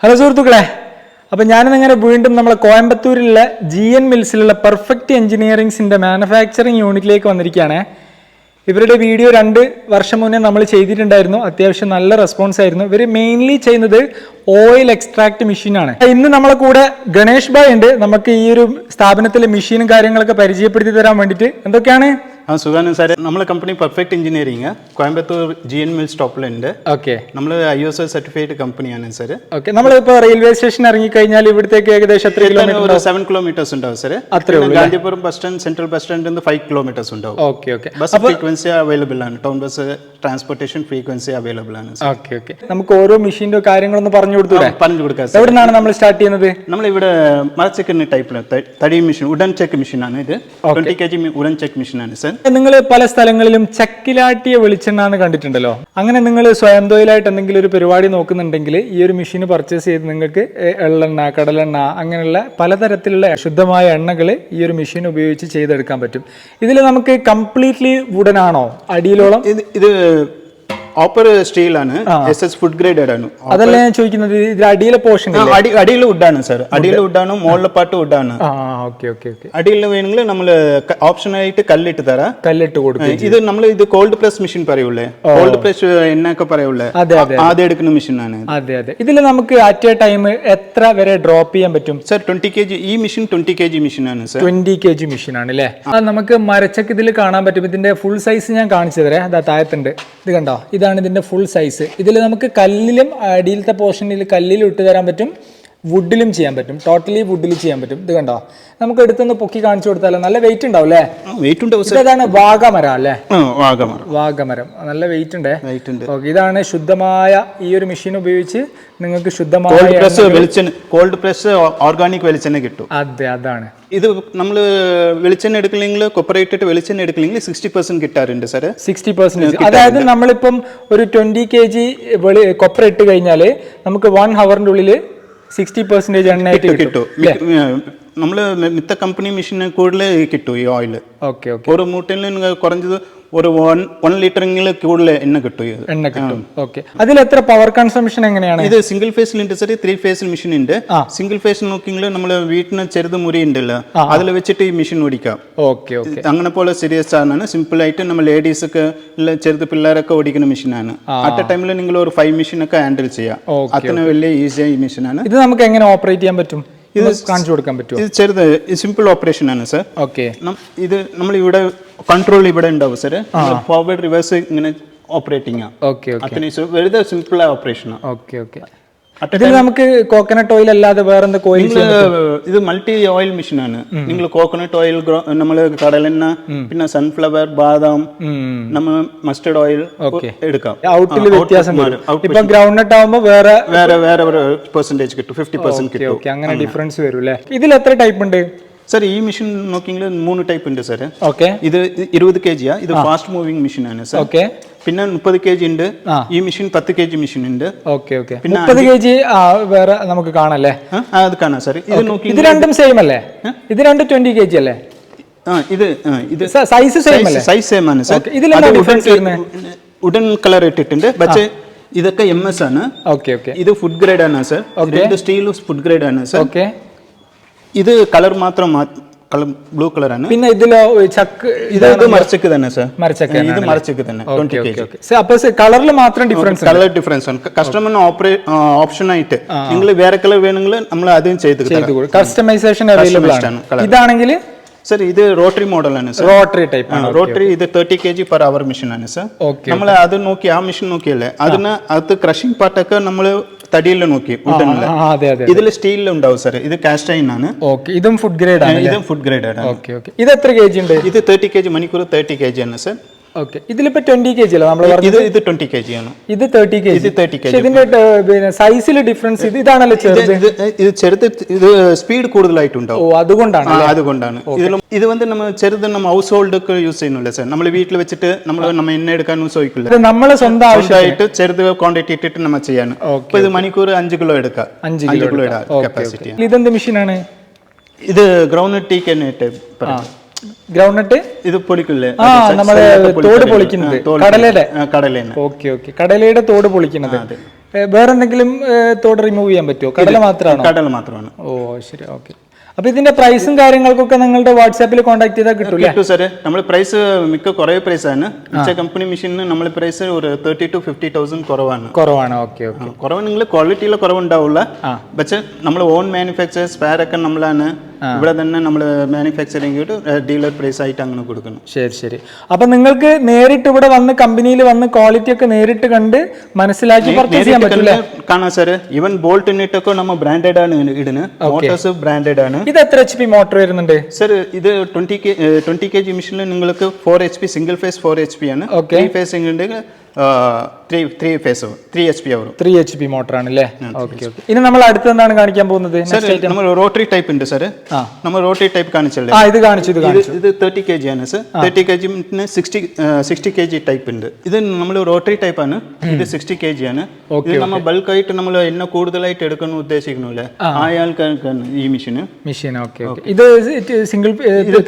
Hello സുഹൃത്തുക്കളെ, അപ്പം ഞാനിങ്ങനെ വീണ്ടും നമ്മളെ കോയമ്പത്തൂരിലുള്ള GN മിൽസിലുള്ള പെർഫെക്റ്റ് എഞ്ചിനീയറിംഗ്സിൻ്റെ മാനുഫാക്ചറിങ് യൂണിറ്റിലേക്ക് വന്നിരിക്കുകയാണ്. ഇവരുടെ വീഡിയോ 2 വർഷം മുന്നേ നമ്മൾ ചെയ്തിട്ടുണ്ടായിരുന്നു. അത്യാവശ്യം നല്ല റെസ്പോൺസ് ആയിരുന്നു. ഇവർ മെയിൻലി ചെയ്യുന്നത് ഓയിൽ എക്സ്ട്രാക്ട് മെഷീനാണ്. ഇന്ന് നമ്മളെ കൂടെ ഗണേഷ് ഭായ് ഉണ്ട്. നമുക്ക് ഈ ഒരു സ്ഥാപനത്തിലെ മെഷീനും കാര്യങ്ങളൊക്കെ പരിചയപ്പെടുത്തി തരാൻ വേണ്ടിയിട്ട്. എന്തൊക്കെയാണ്? സുഖാണ് സാർ. നമ്മളെ company perfect engineering Coimbatore GN mills ടോപ്പിലുണ്ട്. ഓക്കെ, നമ്മൾ ISO സർട്ടിഫൈഡ് കമ്പനിയാണ് സാർ. ഓക്കെ, നമ്മളിപ്പോൾ റെയിൽവേ സ്റ്റേഷൻ ഇറങ്ങിക്കഴിഞ്ഞാൽ ഇവിടത്തേക്ക് ഏകദേശം എത്ര കിലോമീറ്റർ? 7 കിലോമീറ്റേഴ്സ് ഉണ്ടാവും sir. Gandhipuram bus stand, central bus സ്റ്റാൻഡിൽ 5 കിലോമീറ്റേഴ്സ് ഉണ്ടാവും. Okay okay, bus frequency available ആണ്. Town bus transportation frequency available ആണ്. ഓക്കെ ഓക്കെ, നമുക്ക് ഓരോ മെഷീൻ്റെ കാര്യങ്ങളൊന്ന് പറഞ്ഞു കൊടുക്കാം. എവിടെ നിന്നാണ് നമ്മൾ സ്റ്റാർട്ട് ചെയ്യുന്നത്? നമ്മളിവിടെ മരച്ചെക്കിന് ടൈപ്പില് തടി മെഷീൻ, ഉഡൻ ചെക്ക് മെഷീനാണ് ഇത്. 20 kg ഉഡൻ ചെക്ക് മെഷീനാണ് സാർ. നിങ്ങൾ പല സ്ഥലങ്ങളിലും ചക്കിലാട്ടിയ വെളിച്ചെണ്ണ എന്ന് കണ്ടിട്ടുണ്ടല്ലോ. അങ്ങനെ നിങ്ങൾ സ്വയം തൊഴിലായിട്ട് എന്തെങ്കിലും ഒരു പരിപാടി നോക്കുന്നുണ്ടെങ്കിൽ ഈ ഒരു മെഷീൻ പർച്ചേസ് ചെയ്ത് നിങ്ങൾക്ക് എള്ളെണ്ണ, കടലെണ്ണ, അങ്ങനെയുള്ള പലതരത്തിലുള്ള ശുദ്ധമായ എണ്ണകൾ ഈ ഒരു മെഷീൻ ഉപയോഗിച്ച് ചെയ്തെടുക്കാൻ പറ്റും. ഇതിൽ നമുക്ക് കംപ്ലീറ്റ്ലി വുഡൻ ആണോ അടിയിലോളം? ഇത് ഓപ്പർ സ്റ്റീൽ ആണ്, SS ഫുഡ് ഗ്രേഡഡ് ആണ്. അതല്ല ഞാൻ ചോദിക്കുന്നത്, ഇതിൽ അടിയിലെ പോർഷൻ അടിയിൽ വുഡാണ് സാർ. അടിയിൽ വുഡാണ്, മുകളിലെ പാട്ട് വുഡാണ്. അടിയിൽ വേണമെങ്കിൽ നമ്മൾ ഓപ്ഷൻ ആയിട്ട് കല്ലിട്ട് തരാം. കല്ലിട്ട് കൊടുക്കും. ഇത് നമ്മൾ ഇത് കോൾഡ് പ്രസ് മെഷീൻ പറയൂലേ, കോൾഡ് പ്രസ് എണ്ണയൊക്കെ പറയൂലേ, ആദ്യം എടുക്കുന്ന മെഷീൻ ആണ്. അതെ അതെ. ഇതിൽ നമുക്ക് അറ്റ് എ ടൈം എത്ര വരെ ഡ്രോപ്പ് ചെയ്യാൻ പറ്റും സാർ? 20 kg. ഈ മെഷീൻ 20 kg മെഷീൻ ആണ് സാർ. 20 kg മെഷീൻ ആണ് അല്ലേ? അത് നമുക്ക് മരച്ചക്ക് ഇതിൽ കാണാൻ പറ്റും. ഇതിന്റെ ഫുൾ സൈസ് ഞാൻ കാണിച്ചു തരാം. അതാ താഴത്തുണ്ട്, ഇത് കണ്ടോ? ഇതാണ് ഇതിന്റെ ഫുൾ സൈസ്. ഇതിൽ നമുക്ക് കല്ലിലും അടിയിലത്തെ പോർഷനിൽ കല്ലിലും ഇട്ട് തരാൻ പറ്റും, വുഡിലും ചെയ്യാൻ പറ്റും. ടോട്ടലി വുഡിൽ ചെയ്യാൻ പറ്റും. ഇത് കണ്ടോ? നമുക്ക് എടുത്തൊന്ന് പൊക്കി കാണിച്ചു കൊടുത്താലോ? നല്ല വെയിറ്റ് ഉണ്ടാവും അല്ലേ? വെയിറ്റ് ഉണ്ടാവും. ഇതാണ് വാഗമരം അല്ലേ? വാഗമരം നല്ല വെയിറ്റ് ഉണ്ട്. ഓക്കെ, ഇതാണ് ശുദ്ധമായ ഈ ഒരു മെഷീൻ ഉപയോഗിച്ച് നിങ്ങൾക്ക് ശുദ്ധമായ കോൾഡ് പ്രസ് ഓർഗാനിക് വെളിച്ചെണ്ണ കിട്ടും. അതെ, അതാണ്. ഇത് നമ്മൾ വെളിച്ചെണ്ണ എടുക്കില്ലെങ്കിൽ, കൊപ്പറേറ്റഡ് വെളിച്ചെണ്ണ എടുക്കില്ലെങ്കിൽ 60% കിട്ടാറുണ്ട് സാർ. 60%. അതായത് നമ്മളിപ്പം ഒരു 20 kg കൊപ്പറ ഇട്ട് കഴിഞ്ഞാൽ നമുക്ക് 1 ഹവറിന്റെ ഉള്ളിൽ 60% എണ്ണയായിട്ട് കിട്ടും. നമ്മള് മിത്ത കമ്പനി മെഷീന് കൂടുതൽ കിട്ടും ഈ ഓയിൽ. Okay okay. ഒരു മൂട്ടയിൽ കുറഞ്ഞത് ഒരു 1 ലിറ്ററെങ്കിലും കൂടുതൽ എണ്ണ കിട്ടും. ഓക്കെ, അതിൽ എത്ര പവർ കൺസംഷൻ എങ്ങനെയാണ്? ഇത് സിംഗിൾ ഫേസിലുണ്ട് സാർ, 3 ഫേസിൽ മെഷീൻ ഉണ്ട്. സിംഗിൾ ഫേസിൽ നോക്കിയെങ്കിൽ നമ്മള് വീട്ടിന് ചെറുത് മുറി ഉണ്ടല്ലോ, അതിൽ വെച്ചിട്ട് ഈ മെഷീൻ ഓടിക്കാം. Okay okay. അങ്ങനെ പോലെ സീരിയസ് ആണ്. സിമ്പിൾ ആയിട്ട് നമ്മൾ ലേഡീസ് ഒക്കെ ചെറുത് പിള്ളേരൊക്കെ ഓടിക്കുന്ന മെഷീനാണ്. അറ്റ് എ ടൈമിൽ നിങ്ങൾ ഒരു 5 മെഷീൻ ഒക്കെ ഹാൻഡിൽ ചെയ്യാം. അത്ര വലിയ ഈസിയായി മെഷീനാണ്. ഇത് നമുക്ക് എങ്ങനെ ഓപ്പറേറ്റ് ചെയ്യാൻ പറ്റും? ഇത് കാണിച്ചു കൊടുക്കാൻ പറ്റുമോ? ഇത് ചെറുത് സിമ്പിൾ ഓപ്പറേഷൻ ആണ് സാർ. ഓക്കെ. ഇത് നമ്മൾ ഇവിടെ കൺട്രോൾ ഇവിടെ ഉണ്ടാവും സാർ. ഫോർവേഡ് റിവേഴ്സ് ഇങ്ങനെ ഓപ്പറേറ്റിംഗ് ആണ്. Okay okay. അത്ര വെറുതെ സിമ്പിൾ ഓപ്പറേഷൻ ആണ്. Okay okay. ഇതിൽ നമുക്ക് കോക്കനട്ട് ഓയിൽ അല്ലാതെ വേറെ എന്താ ഓയിൽ? ഇത് മൾട്ടി ഓയിൽ മെഷീൻ ആണ്. നിങ്ങൾ കോക്കനട്ട് ഓയിൽ, നമ്മള് കടലെണ്ണ, പിന്നെ സൺഫ്ലവർ, ബാദാം, നമ്മൾ മസ്റ്റർഡ് ഓയിൽ എടുക്കാം. ഔട്ടിൽ വ്യത്യാസം വരും. ഇപ്പൊ ഗ്രൗണ്ട്നട്ട് ആവുമ്പോ വേറെ പെർസെന്റേജ് കിട്ടും, 50% കിട്ടും. അങ്ങനെ ഡിഫറൻസ് വരും അല്ലേ? ഇതിൽ എത്ര ടൈപ്പ് ഉണ്ട് സാർ? ഈ മെഷീൻ നോക്കിയെങ്കിൽ 3 ടൈപ്പ് ഉണ്ട് സാർ. ഓക്കെ. ഇത് 20 kg. ഇത് ഫാസ്റ്റ് മൂവിംഗ് മെഷീൻ ആണ് സാർ. ഓക്കെ. പിന്നെ 30 kg ഉണ്ട്. ഈ മെഷീൻ 10 kg മെഷീൻ ഉണ്ട്. Okay okay. 30 kg വേറെ നമുക്ക് കാണാല്ലേ? അത് കാണാം സാർ. ഇത് നോക്കി, ഇത് രണ്ടും സെയിം അല്ലേ? ഇത് രണ്ടും 20 kg അല്ലേ? ഇത് സൈസ് സെയിം അല്ലേ? സൈസ് സെയിം ആണ് സാർ. ഇതിലെന്താ ഡിഫറൻസ് വരുന്നത്? വുഡൻ കളർ ഇട്ടിട്ടുണ്ട്. പക്ഷേ ഇതൊക്കെ MS ആണ്. Okay okay. ഇത് ഫുഡ് ഗ്രേഡ് ആണ് സാർ. രണ്ട് സ്റ്റീൽ ഫുഡ് ഗ്രേഡ് ആണ് സാർ. ഓക്കെ. ഇത് കളർ മാത്രം ബ്ലൂ കളർ ആണ്. പിന്നെ ഇതിലോ ചക്ക്? ഇത് മരച്ചക്ക് തന്നെ സാർ. ഇത് മരച്ചക്ക് തന്നെ. അപ്പൊ കളറിൽ മാത്രം ഡിഫറൻസ്? കളർ ഡിഫറൻസ് ആണ്. കസ്റ്റമറിന് ഓപ്ഷൻ ആയിട്ട് നിങ്ങൾ വേറെ കളർ വേണമെങ്കിൽ നമ്മൾ അതും ചെയ്ത് കസ്റ്റമൈസേഷൻ അവൈലബിൾ ആണ്. ഇതാണെങ്കിൽ സർ ഇത് റോട്ടറി മോഡലാണ് സാർ. റോട്ടറി ടൈപ്പ് ആണ്. റോട്ടറി ഇത് 30 kg per hour മെഷീൻ ആണ് സാർ. നമ്മൾ അത് നോക്കി, ആ മെഷീൻ നോക്കിയല്ലേ, അത് ക്രഷിംഗ് പാർട്ടൊക്കെ നമ്മൾ തടിയിൽ നോക്കി. ഇതിൽ സ്റ്റീലിൽ ഉണ്ടാവും സാർ. ഇത് കാസ്റ്റ് അയൺ ആണ്. ഇതും ഫുഡ് ഗ്രേഡ് ആണ്. ഇതും ഫുഡ് ഗ്രേഡ് ആണ്. ഇത് എത്ര kg ഉണ്ട്? ഇത് 30 kg, മണിക്കൂർ 30 kg ആണ് സാർ. ഓക്കെ. ഇതിലിപ്പോ 20 kg അല്ല നമ്മൾ പറഞ്ഞത്? ഇത് 20 kg ആണ്. ഇത് 30 kg. ഇതിന്റെ സൈസിൽ ഡിഫറൻസ് ഇതാണല്ലോ ചെറുത്. ഇത് ചെറുത്, ഇത് സ്പീഡ് കൂടുതലായിട്ടുണ്ടാവും. അതുകൊണ്ടാണ്. ഇത് നമ്മൾ ചെറുത് നമ്മൾ ഹൗസ് ഹോൾഡ് ഒക്കെ യൂസ് ചെയ്യുന്നില്ല സാർ. നമ്മൾ വീട്ടിൽ വെച്ചിട്ട് നമ്മൾ എണ്ണ എടുക്കാൻ ചോദിക്കില്ല. നമ്മളെ സ്വന്തം ആവശ്യമായിട്ട് ചെറുത് ക്വാണ്ടിറ്റി ഇട്ടിട്ട് നമ്മൾ ചെയ്യാൻ. ഇത് മണിക്കൂർ 5 കിലോ എടുക്കാം. 5 കിലോ കപ്പാസിറ്റി. ഇതെന്ത് മെഷീനാണ്? ഇത് ഗ്രൗണ്ട് ടീ കെന്നിട്ട് ഗ്രൗണ്ട്നട്ട് ഇത് പൊളിക്കില്ലേ? നമ്മളെ തോട് പൊളിക്കുന്നത്, കടലയുടെ. കടലേനെ. Okay okay. കടലയുടെ തോട് പൊളിക്കുന്നത്. വേറെ എന്തെങ്കിലും തോട് റിമൂവ് ചെയ്യാൻ പറ്റുമോ? കടല മാത്രമാണോ? കടല മാത്രമാണ്. ഓ ശരി, ഓക്കെ. അപ്പൊ ഇതിന്റെ പ്രൈസും കാര്യങ്ങൾക്കൊക്കെ നിങ്ങളുടെ വാട്സാപ്പിൽ കോൺടാക്ട് ചെയ്താൽ കിട്ടൂല? കിട്ടും സാർ. നമ്മൾ പ്രൈസ് മിക്ക കുറേ പ്രൈസാണ്. കമ്പനി മെഷീനിന് നമ്മൾ പ്രൈസ് ഒരു 30,000 to 50,000 കുറവാണ്. Okay okay. കുറവ് നിങ്ങൾ ക്വാളിറ്റിയിലെ കുറവുണ്ടാവില്ല. പക്ഷെ നമ്മൾ ഓൺ മാനുഫാക്ചർ സ്പെയർ ഒക്കെ നമ്മളാണ് ഇവിടെ തന്നെ നമ്മൾ മാനുഫാക്ചറിങ് ഡീലർ പ്രൈസ് ആയിട്ട് അങ്ങനെ കൊടുക്കണം. ശരി ശരി. അപ്പൊ നിങ്ങൾക്ക് നേരിട്ട് ഇവിടെ വന്ന് കമ്പനിയിൽ വന്ന് ക്വാളിറ്റി ഒക്കെ നേരിട്ട് കണ്ട് മനസ്സിലാക്കി പർച്ചേസ് ചെയ്യാൻ പറ്റില്ല? കാണാം സാർ. ഈവൻ ബോൾട്ട് നെറ്റൊക്കെ നമ്മൾ ബ്രാൻഡഡ് ആണ് ഇടുന്നത്. മോട്ടോഴ്സ് ബ്രാൻഡഡ് ആണ്. ഇത് എത്ര HP മോട്ടർ വരുന്നുണ്ട് സാർ? ഇത് 20 kg മെഷീനിൽ നിങ്ങൾക്ക് 4 HP സിംഗിൾ ഫേസ് 4 HP ആണ്. 3 ഫേസ് ഉണ്ടെങ്കിൽ 3 HP വരും. 3 HP മോട്ടർ ആണല്ലേ? Okay okay. ഇനി നമ്മൾ അടുത്ത് എന്താണ് കാണിക്കാൻ പോകുന്നത്? നമ്മൾ റോട്ടറി ടൈപ്പ് ഉണ്ട് സാർ. നമ്മൾ റോട്ടറി ടൈപ്പ് കാണിച്ചല്ലേ? ഇത് കാണിച്ചു. ഇത് 30 kg ആണ് സാർ. 30 kg 60 kg ടൈപ്പ് ഉണ്ട്. ഇത് നമ്മൾ റോട്ടറി ടൈപ്പ് ആണ്. ഇത് 60 kg ആണ്. ഇത് നമ്മൾ ബൾക്ക് ആയിട്ട് നമ്മൾ എണ്ണ കൂടുതലായിട്ട് എടുക്കണം ഉദ്ദേശിക്കുന്നില്ല ആൾക്കാർക്കാണ് ഈ മെഷീൻ. Okay okay. ഇത് സിംഗിൾ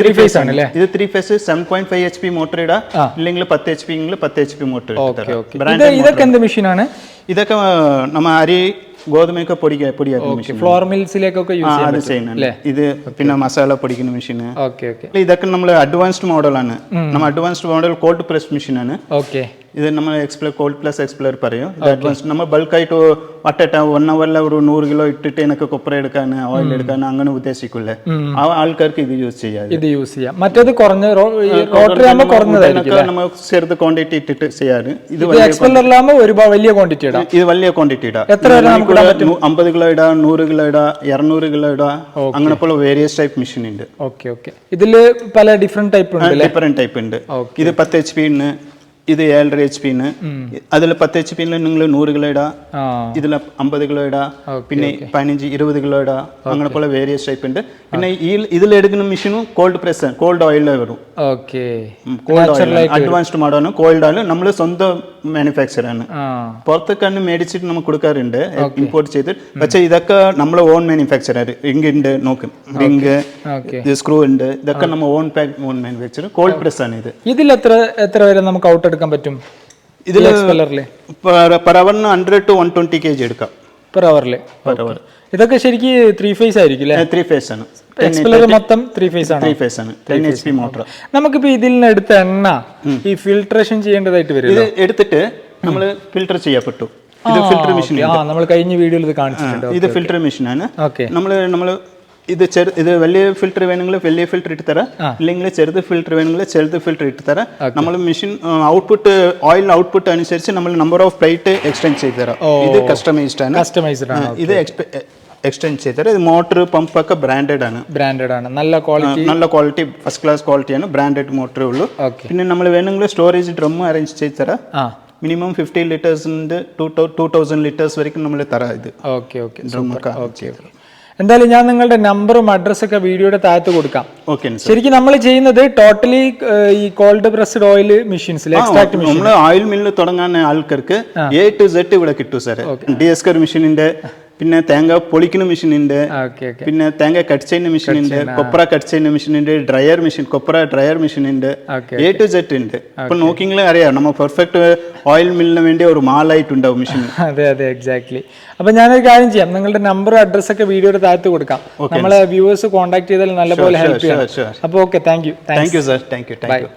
3 ഫേസ് ആണല്ലേ? ഇത് 3 ഫേസ് 7.5 HP മോട്ടർ ഇടാ, ഇല്ലെങ്കിൽ 10 HP 10 HP മോട്ടർ. ഇതൊക്കെ എന്ത് മെഷീനാണ്? ഇതൊക്കെ നമ്മ അരി ഗോതമ്പൊക്കെ പൊടിയാക്കുന്ന ഫ്ലോർ മിൽസിലേക്കൊക്കെ യൂസ് ചെയ്യുന്നത്. ഇത് പിന്നെ മസാല പൊടിക്കുന്ന മെഷീൻ. Okay okay. ഇതൊക്കെ നമ്മൾ അഡ്വാൻസ്ഡ് മോഡലാണ്. നമ്മൾ advanced model called press machine ആണ്. ഓക്കെ. ഇത് നമ്മൾ എക്സ്പ്ലർ കോൾഡ് പ്ലസ് എക്സ്പ്ലർ പറയും. അഡ്വാൻസ് നമ്മൾ ബൾക്കായിട്ട് അട്ട 1 hour ഒരു 100 കിലോ ഇട്ടിട്ട് എനിക്ക് കൊപ്ര എടുക്കാൻ ഓയിൽ എടുക്കാൻ അങ്ങനെ ഉദ്ദേശിക്കില്ലേ, ആ ആൾക്കാർക്ക് ഇത് യൂസ് ചെയ്യാം. മറ്റേത് കുറഞ്ഞ നമ്മൾ ചെറുത് ക്വാണ്ടിറ്റി ഇട്ടിട്ട് ചെയ്യാറ്. ഇത് വലിയ ക്വാണ്ടിറ്റി ഇടാം. ഇത് വലിയ ക്വാണ്ടിറ്റി ഇടാം. 50 കിലോ ഇടാം, 100 കിലോ ഇടാം, 200 കിലോ ഇടാം. അങ്ങനെ പോലെ വേരിയസ് ടൈപ്പ് മെഷീൻ ഉണ്ട്. Okay okay. ഇതില് പല ഡിഫറെന്റ് ടൈപ്പ് ഉണ്ട്. ഇത് 10 HP ഉണ്ട്. ഇത് 7.5 HP അതിൽ 10 HP നിങ്ങൾ 100 കിലോ ഇടാ, ഇതിൽ 50 കിലോ ഇടാ, പിന്നെ 15-20 കിലോ ഇടാ. അങ്ങനെ പോലെ വേരിയസ് ടൈപ്പ് ഉണ്ട്. പിന്നെ ഇതിലെടുക്കുന്ന മെഷീനും കോൾഡ് പ്രസ് കോൾഡ് ഓയിലിൽ വരും. അഡ്വാൻസ്ഡ് മോഡലാണ്. കോൾഡ് ഓയിൽ നമ്മൾ സ്വന്തം മാനുഫാക്ചർ ആണ്. പുറത്തൊക്കെ മേടിച്ചിട്ട് നമുക്ക് കൊടുക്കാറുണ്ട് ഇമ്പോർട്ട് ചെയ്ത്. പക്ഷേ ഇതൊക്കെ നമ്മൾ ഓൺ മാനുഫാക്ചർ ആണ്. റിംഗ് ഉണ്ട്, നോക്കും റിംഗ്, സ്ക്രൂ ഉണ്ട്. ഇതൊക്കെ നമ്മൾ ഓൺ മാനുഫാക്ചർ കോൾഡ് പ്രസ് ആണ്. ഇതിൽ എത്ര വരെ നമുക്ക് ഔട്ട് എടുക്കാൻ പറ്റും? ഇതിൽ പെർ അവറിന് 100 to 120 kg എടുക്കാം പെർ അവറിൽ. ഇതൊക്കെ ശരിക്കും 3 ഫേസ് ആയിരിക്കും അല്ലേ? 3 ഫേസ് ആണ്. മൊത്തം 3 ഫേസ് ആണ്. 10 HP മോട്ടർ. നമുക്കിപ്പോ ഇതിൽ നിന്ന് എടുത്ത എണ്ണ ഈ ഫിൽട്രേഷൻ ചെയ്യേണ്ടതായിട്ട് വരും. ഇത് എടുത്തിട്ട് നമ്മൾ ഫിൽട്ടർ ചെയ്യപ്പെട്ടു. ഇത് ഫിൽട്ടർ മെഷീൻ. നമ്മൾ കഴിഞ്ഞ വീഡിയോയിൽ ഇത് കാണിച്ചിട്ടുണ്ട്. ഇത് ഫിൽട്ടർ മെഷീൻ ആണ്. നമ്മൾ ഇത് വലിയ ഫിൽറ്റർ വേണമെങ്കിൽ വലിയ ഫിൽറ്റർ ഇട്ട് തരാം, ഇല്ലെങ്കിൽ ചെറുത് ഫിൽറ്റർ വേണമെങ്കിൽ ചെറുത് ഫിൽറ്റർ ഇട്ട് തരാം. നമ്മൾ മെഷീൻ ഔട്ട്പുട്ട് ഓയിൽ ഔട്ട്പുട്ട് അനുസരിച്ച് നമ്മൾ നമ്പർ ഓഫ് പ്ലേറ്റ് എക്സ്റ്റെൻഡ് ചെയ്ത് തരാം. ഇത് കസ്റ്റമൈസ്ഡ് ആണ്. ഇത് എക്സ്റ്റെൻഡ് ചെയ്ത് തരാം. ഇത് മോട്ടർ പമ്പ് ഒക്കെ ബ്രാൻഡഡ് ആണ്. നല്ല ക്വാളിറ്റി ഫസ്റ്റ് ക്ലാസ് ക്വാളിറ്റിയാണ്. ബ്രാൻഡഡ് മോട്ടറേ ഉള്ളൂ. പിന്നെ നമ്മൾ വേണമെങ്കിൽ സ്റ്റോറേജ് ഡ്രം അറേഞ്ച് ചെയ്ത് തരാം. മിനിമം 50 ലിറ്റേഴ്സിന്റെ 2000 ലിറ്റേഴ്സ് വരെയും നമ്മൾ തരാം. ഇത് എന്തായാലും ഞാൻ നിങ്ങളുടെ നമ്പറും അഡ്രസ്സൊക്കെ വീഡിയോയുടെ താഴത്ത് കൊടുക്കാം. ശരിക്കും നമ്മൾ ചെയ്യുന്നത് ടോട്ടലി ഈ കോൾഡ് പ്രസ്ഡ് ഓയിൽ മെഷീൻസിൽ എക്സ്ട്രാക്ട് മെഷീൻ. നമ്മൾ ഓയിൽ മില്ല് തുടങ്ങാൻ ആൾക്കാർക്ക് A to Z ഇവിടെ കിട്ടും സാർ. DSKR മെഷീനിന്റെ, പിന്നെ തേങ്ങ പൊളിക്കുന്ന മെഷീൻ ഉണ്ട്, പിന്നെ തേങ്ങ കട്ട് ചെയ്യുന്ന മെഷീൻ ഉണ്ട്, കൊപ്ര കട്ട് ചെയ്യുന്ന മെഷീൻ ഉണ്ട്, ഡ്രയർ മെഷീൻ കൊപ്ര ഡ്രയർ മെഷീൻ ഉണ്ട്. A to Z ഉണ്ട്. ഇപ്പൊ നോക്കിയെങ്കിലും അറിയാം നമ്മൾ പെർഫെക്റ്റ് ഓയിൽ മില്ലിന് വേണ്ടി ഒരു മാലായിട്ടുണ്ടാവും മെഷീൻ. അതെ എക്സാക്ട്ലി. അപ്പൊ ഞാനൊരു കാര്യം ചെയ്യാം, നിങ്ങളുടെ നമ്പർ അഡ്രസ് ഒക്കെ വീഡിയോയുടെ താഴത്ത് കൊടുക്കാം. നമ്മളെ വ്യൂവേഴ്സ് കോൺടാക്ട് ചെയ്താൽ നല്ലപോലെ ഹെൽപ്പ് ചെയ്യാം. അപ്പൊ okay, thank you sir. Thank you.